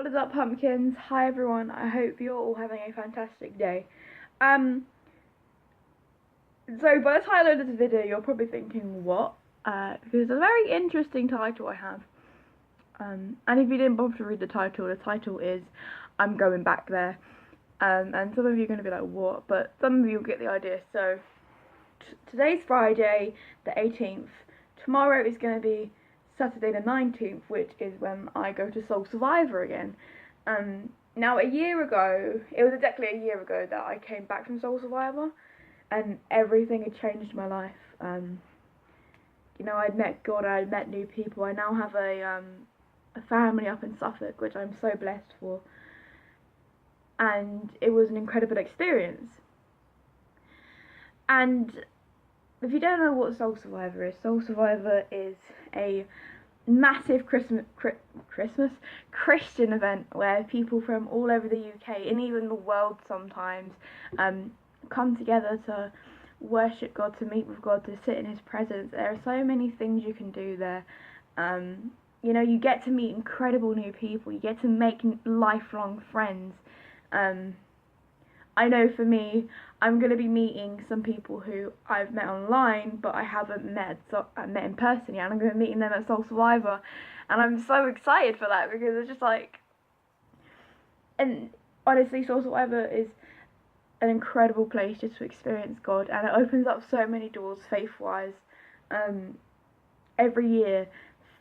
What is up, pumpkins? Hi everyone, I hope you're all having a fantastic day. So by the title of this video, you're probably thinking, what? Because it's a very interesting title I have. And if you didn't bother to read the title is I'm Going Back There. And some of you are going to be like, what? But some of you will get the idea. So, today's Friday, the 18th. Tomorrow is going to be Saturday the 19th, which is when I go to Soul Survivor again. Now a year ago, it was exactly a year ago that I came back from Soul Survivor, and everything had changed my life. I'd met God, I'd met new people. I now have a family up in Suffolk, which I'm so blessed for. And it was an incredible experience. And if you don't know what Soul Survivor is a massive Christian event where people from all over the UK and even the world sometimes come together to worship God, to meet with God, to sit in His presence. There are so many things you can do there. You get to meet incredible new people. You get to make lifelong friends. I know for me, I'm going to be meeting some people who I've met online, but I haven't met in person yet, and I'm going to be meeting them at Soul Survivor, and I'm so excited for that, because it's just like, and honestly, Soul Survivor is an incredible place just to experience God, and it opens up so many doors faith-wise. Every year,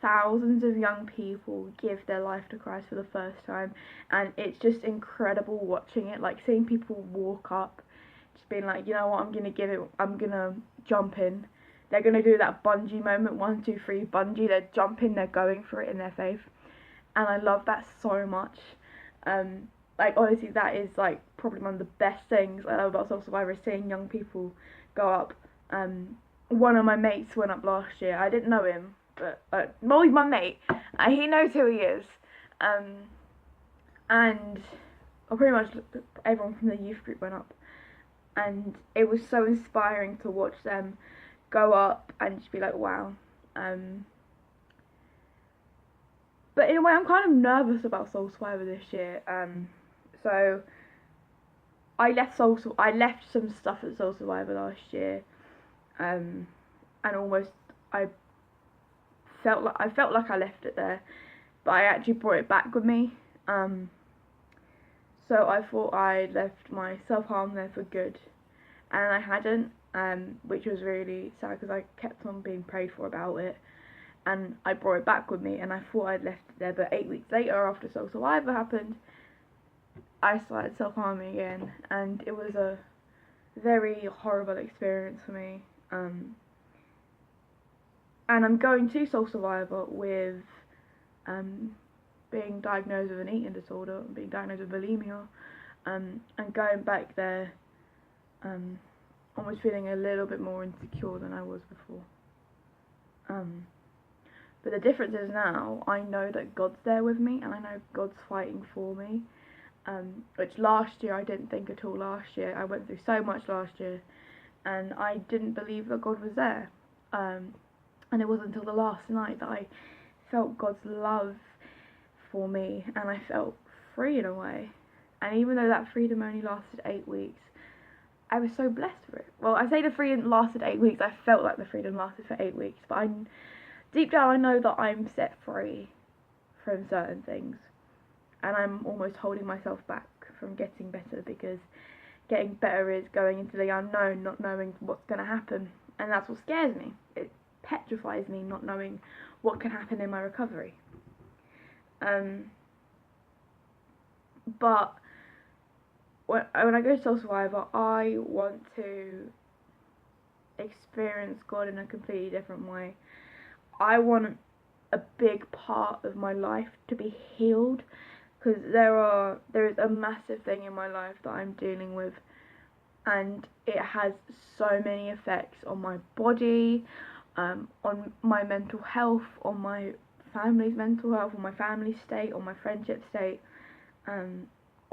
thousands of young people give their life to Christ for the first time, and it's just incredible watching it, like seeing people walk up, just being like, you know what, I'm gonna jump in. They're gonna do that bungee moment, 1, 2, 3, bungee, they're jumping, they're going for it in their faith, and I love that so much. Honestly, that is like probably one of the best things I love about Soul Survivor, is seeing young people go up. One of my mates went up last year. I didn't know him, but Molly's my mate, he knows who he is, and pretty much everyone from the youth group went up, and it was so inspiring to watch them go up and just be like, wow. But in a way, I'm kind of nervous about Soul Survivor this year. So I left some stuff at Soul Survivor last year, and almost I felt like I left it there, but I actually brought it back with me. So I thought I'd left my self-harm there for good, and I hadn't, which was really sad, because I kept on being prayed for about it, and I brought it back with me, and I thought I'd left it there, but 8 weeks later, after Soul Survivor happened, I started self-harming again, and it was a very horrible experience for me. And I'm going to Soul Survivor with being diagnosed with an eating disorder, being diagnosed with bulimia, and going back there almost feeling a little bit more insecure than I was before. But the difference is now I know that God's there with me, and I know God's fighting for me, which last year I didn't think at all. Last year I went through so much last year, and I didn't believe that God was there. And it wasn't until the last night that I felt God's love for me, and I felt free in a way. And even though that freedom only lasted 8 weeks, I was so blessed for it. Well, I say the freedom lasted 8 weeks, I felt like the freedom lasted for 8 weeks, but deep down I know that I'm set free from certain things, and I'm almost holding myself back from getting better, because getting better is going into the unknown, not knowing what's going to happen, and that's what scares me. It petrifies me, not knowing what can happen in my recovery. But when I go to Soul Survivor, I want to experience God in a completely different way. I want a big part of my life to be healed, because there is a massive thing in my life that I'm dealing with, and it has so many effects on my body, on my mental health, on my family's mental health, on my family state, on my friendship state, on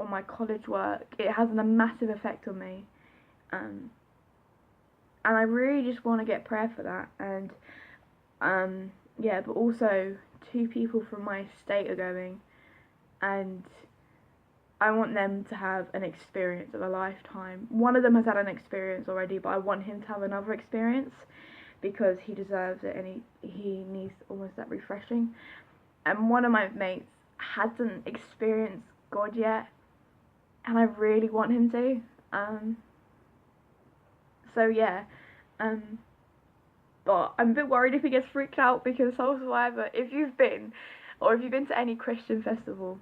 my college work. It has a massive effect on me, and I really just want to get prayer for that. And but also 2 people from my state are going, and I want them to have an experience of a lifetime. One of them has had an experience already, but I want him to have another experience because he deserves it, and he needs almost that refreshing. And one of my mates hasn't experienced God yet, and I really want him to. So yeah, but I'm a bit worried if he gets freaked out, because Soul Survivor, if you've been to any Christian festival,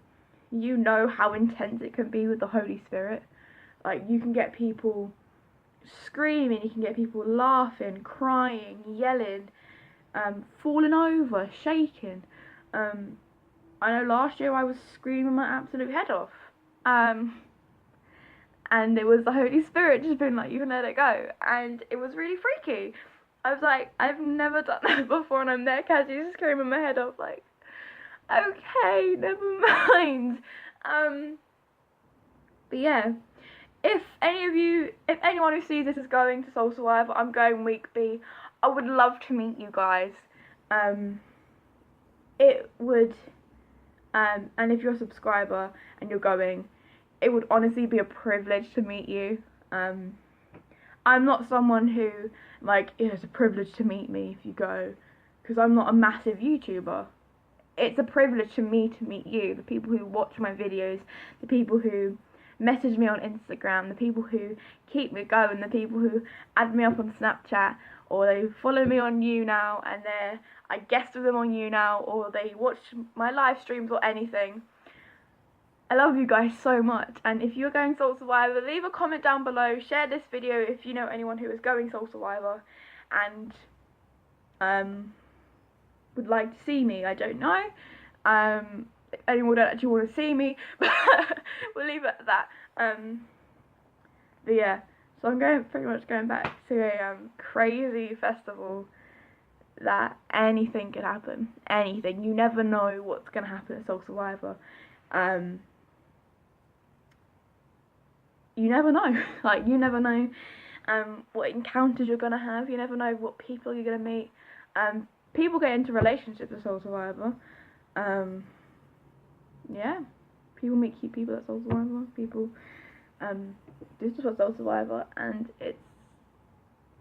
you know how intense it can be with the Holy Spirit. Like, you can get people screaming, you can get people laughing, crying, yelling, falling over, shaking. I know last year I was screaming my absolute head off. And it was the Holy Spirit just being like, you can let it go. And it was really freaky. I was like, I've never done that before, and I'm there casually screaming my head off, like, okay, never mind. But yeah, if anyone who sees this is going to Soul Survivor, I'm going week B. I would love to meet you guys. It would, and if you're a subscriber and you're going, it would honestly be a privilege to meet you. I'm not someone who, like, it's a privilege to meet me if you go, because I'm not a massive YouTuber. It's a privilege to me to meet you, the people who watch my videos, the people who message me on Instagram, the people who keep me going, the people who add me up on Snapchat, or they follow me on YouNow, and I guest with them on YouNow, or they watch my live streams or anything. I love you guys so much, and if you're going Soul Survivor, leave a comment down below, share this video if you know anyone who is going Soul Survivor, and would like to see me. I don't know, if anyone don't actually want to see me, but we'll leave it at that. But yeah, so I'm pretty much going back to a crazy festival that anything could happen, anything. You never know what's going to happen at Soul Survivor. You never know. Like, you never know what encounters you're going to have. You never know what people you're going to meet. People get into relationships at Soul Survivor. Yeah. People meet cute people at Soul Survivor. People do stuff at Soul Survivor. And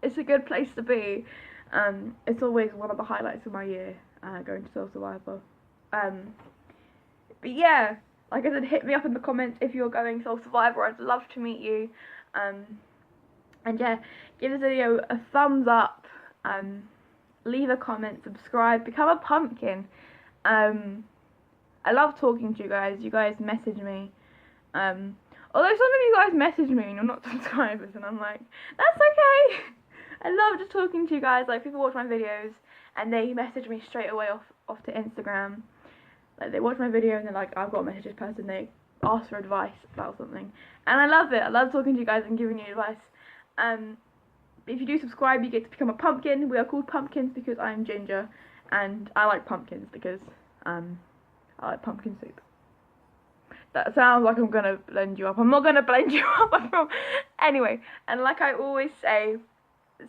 it's a good place to be. It's always one of the highlights of my year, going to Soul Survivor. But yeah. Like I said, hit me up in the comments if you're going Soul Survivor. I'd love to meet you. And yeah, give this video a thumbs up. Leave a comment, subscribe, become a pumpkin. I love talking to you guys. You guys message me. Although some of you guys message me and you're not subscribers, and I'm like, that's okay. I love just talking to you guys. Like, people watch my videos and they message me straight away off to Instagram. Like, they watch my video and they're like, I've got a message this person, they ask for advice about something. And I love it. I love talking to you guys and giving you advice. If you do subscribe, you get to become a pumpkin. We are called pumpkins because I'm ginger, and I like pumpkins because I like pumpkin soup. That sounds like I'm going to blend you up. I'm not going to blend you up. Anyway, and like I always say,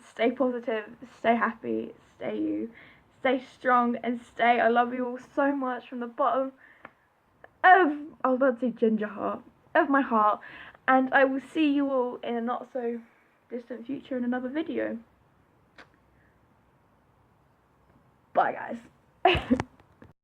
stay positive, stay happy, stay you. Stay strong and stay. I love you all so much from the bottom of, I was about to say ginger heart, of my heart. And I will see you all in a not so distant future in another video. Bye guys.